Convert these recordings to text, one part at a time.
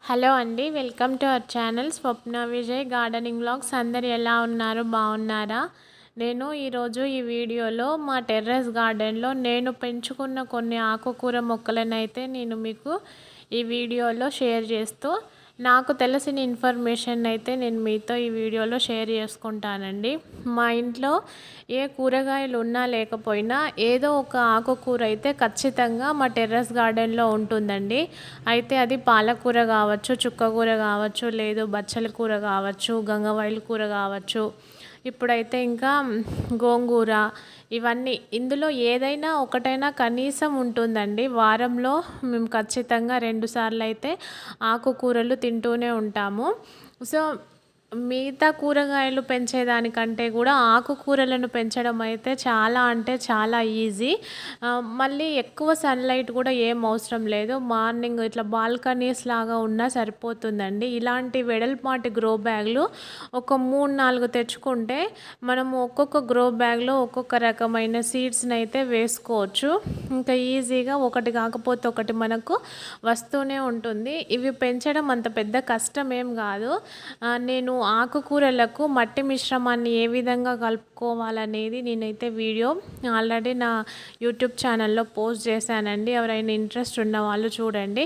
Hello అండి, welcome to our channel Swapna Vijay gardening vlogs. అందరు ఎలా ఉన్నారు, బాగున్నారా? నేను ఈరోజు ఈ వీడియోలో మా టెర్రస్ గార్డెన్లో నేను పెంచుకున్న కొన్ని ఆకుకూర మొక్కలను అయితే నేను మీకు ఈ వీడియోలో షేర్ చేస్తూ నాకు తెలిసిన ఇన్ఫర్మేషన్ అయితే నేను మీతో ఈ వీడియోలో షేర్ చేసుకుంటానండి. మా ఇంట్లో ఏ కూరగాయలు ఉన్నా లేకపోయినా ఏదో ఒక ఆకుకూర అయితే ఖచ్చితంగా మా టెర్రస్ గార్డెన్లో ఉంటుందండి. అయితే అది పాలకూర కావచ్చు, చుక్కకూర కావచ్చు, లేదు బచ్చల కూర కావచ్చు, గంగవాయిల కూర కావచ్చు, ఇప్పుడైతే ఇంకా గోంగూర, ఇవన్నీ ఇందులో ఏదైనా ఒకటైనా కనీసం ఉంటుందండి. వారంలో మేము ఖచ్చితంగా 2 సార్లు అయితే ఆకుకూరలు తింటూనే ఉంటాము. సో మిగతా కూరగాయలు పెంచేదానికంటే కూడా ఆకుకూరలను పెంచడం అయితే చాలా అంటే చాలా ఈజీ. మళ్ళీ ఎక్కువ సన్లైట్ కూడా ఏం అవసరం లేదు. మార్నింగ్ ఇట్లా బాల్కనీస్ లాగా ఉన్నా సరిపోతుందండి. ఇలాంటి వెడల్పాటి గ్రో బ్యాగ్లు ఒక 3-4 తెచ్చుకుంటే మనము ఒక్కొక్క గ్రో బ్యాగ్లో ఒక్కొక్క రకమైన సీడ్స్ని అయితే వేసుకోవచ్చు. ఇంకా ఈజీగా ఒకటి కాకపోతే ఒకటి మనకు వస్తూనే ఉంటుంది. ఇవి పెంచడం అంత పెద్ద కష్టం ఏం కాదు. నేను ఆకుకూరలకు మట్టి మిశ్రమాన్ని ఏ విధంగా కలుపుకోవాలనేది నేనైతే వీడియో ఆల్రెడీ నా యూట్యూబ్ ఛానల్లో పోస్ట్ చేశానండి. ఎవరైనా ఇంట్రెస్ట్ ఉన్న వాళ్ళు చూడండి.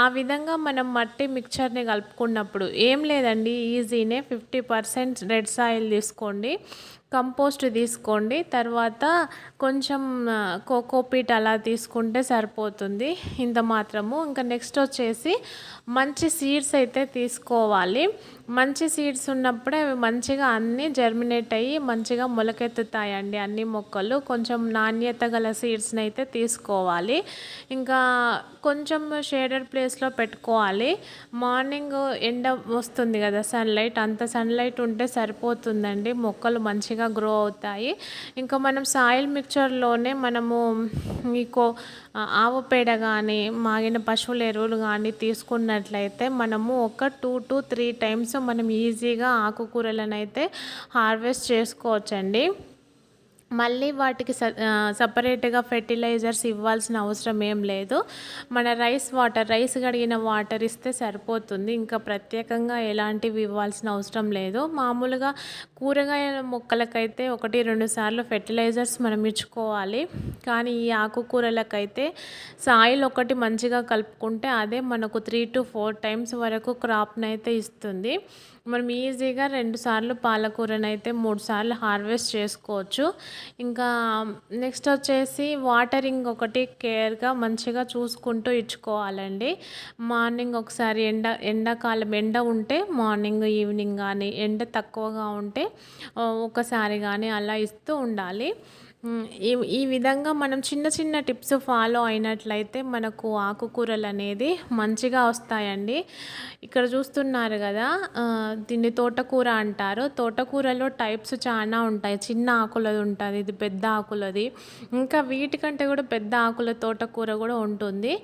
ఆ విధంగా మనం మట్టి మిక్చర్ని కలుపుకున్నప్పుడు ఏం లేదండి, ఈజీనే. 50% రెడ్ సాయిల్ తీసుకోండి, కంపోస్ట్ తీసుకోండి, తర్వాత కొంచెం కోకోపీట్ అలా తీసుకుంటే సరిపోతుంది. ఇంత మాత్రము. ఇంకా నెక్స్ట్ వచ్చేసి మంచి సీడ్స్ అయితే తీసుకోవాలి. మంచి సీడ్స్ ఉన్నప్పుడే అవి మంచిగా అన్నీ జర్మినేట్ అయ్యి మంచిగా మొలకెత్తుతాయండి అన్ని మొక్కలు. కొంచెం నాణ్యత గల సీడ్స్ని అయితే తీసుకోవాలి. ఇంకా కొంచెం షేడెడ్ ప్లేస్లో పెట్టుకోవాలి. మార్నింగ్ ఎండ వస్తుంది కదా, సన్లైట్, అంత సన్లైట్ ఉంటే సరిపోతుందండి. మొక్కలు మంచిగా గ్రో అవుతాయి. ఇంకా మనం సాయిల్ మిక్చర్లోనే మనము మీకు ఆవు పేడ కానీ మాగిన పశువుల ఎరువులు కానీ తీసుకున్నట్లయితే మనము ఒక 2 to 3 టైమ్స్ మనం ఈజీగా ఆకుకూరలను అయితే హార్వెస్ట్ చేసుకోవచ్చండి. మళ్ళీ వాటికి సపరేట్గా ఫెర్టిలైజర్స్ ఇవ్వాల్సిన అవసరం ఏం లేదు. మన రైస్ కడిగిన వాటర్ ఇస్తే సరిపోతుంది. ఇంకా ప్రత్యేకంగా ఎలాంటివి ఇవ్వాల్సిన అవసరం లేదు. మామూలుగా కూరగాయల మొక్కలకైతే 1-2 సార్లు ఫెర్టిలైజర్స్ మనం ఇచ్చుకోవాలి. కానీ ఈ ఆకుకూరలకైతే సాయిల్ ఒకటి మంచిగా కలుపుకుంటే అదే మనకు 3 to 4 టైమ్స్ వరకు క్రాప్ని అయితే ఇస్తుంది. మనం ఈజీగా 2 సార్లు పాలకూరను అయితే 3 సార్లు హార్వెస్ట్ చేసుకోవచ్చు. ఇంకా నెక్స్ట్ వచ్చేసి వాటరింగ్ ఒకటి కేర్గా మంచిగా చూసుకుంటూ ఇచ్చుకోవాలండి. మార్నింగ్ ఒకసారి ఎండాకాలం ఎండ ఉంటే మార్నింగ్, ఈవినింగ్ కానీ, ఎండ తక్కువగా ఉంటే ఒకసారి కానీ అలా ఇస్తూ ఉండాలి. ఈ విధంగా మనం చిన్న చిన్న టిప్స్ ఫాలో అయినట్లయితే మనకు ఆకుకూరలు అనేది మంచిగా వస్తాయండి. ఇక్కడ చూస్తున్నారు కదా, దీన్ని తోటకూర అంటారు. తోటకూరలో టైప్స్ చాలా ఉంటాయి. చిన్న ఆకులది ఉంటుంది, ఇది పెద్ద ఆకులది, ఇంకా వీటికంటే కూడా పెద్ద ఆకుల తోటకూర కూడా ఉంటుంది.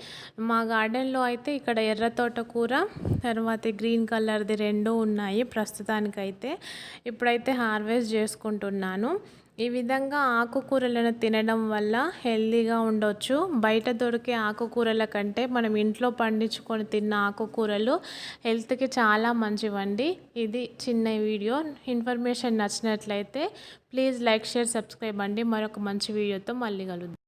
మా గార్డెన్లో అయితే ఇక్కడ ఎర్ర తోటకూర, తర్వాత గ్రీన్ కలర్ది 2 ఉన్నాయి ప్రస్తుతానికైతే. ఇప్పుడైతే హార్వెస్ట్ చేసుకుంటున్నాను. ఈ విధంగా ఆకుకూరలను తినడం వల్ల హెల్తీగా ఉండొచ్చు. బయట దొరికే ఆకుకూరల కంటే మనం ఇంట్లో పండించుకొని తిన్న ఆకుకూరలు హెల్త్కి చాలా మంచివండి. ఇది చిన్న వీడియో. ఇన్ఫర్మేషన్ నచ్చినట్లయితే ప్లీజ్ లైక్, షేర్, సబ్స్క్రైబ్ అండి. మరొక మంచి వీడియోతో మళ్ళీ కలుద్దాం.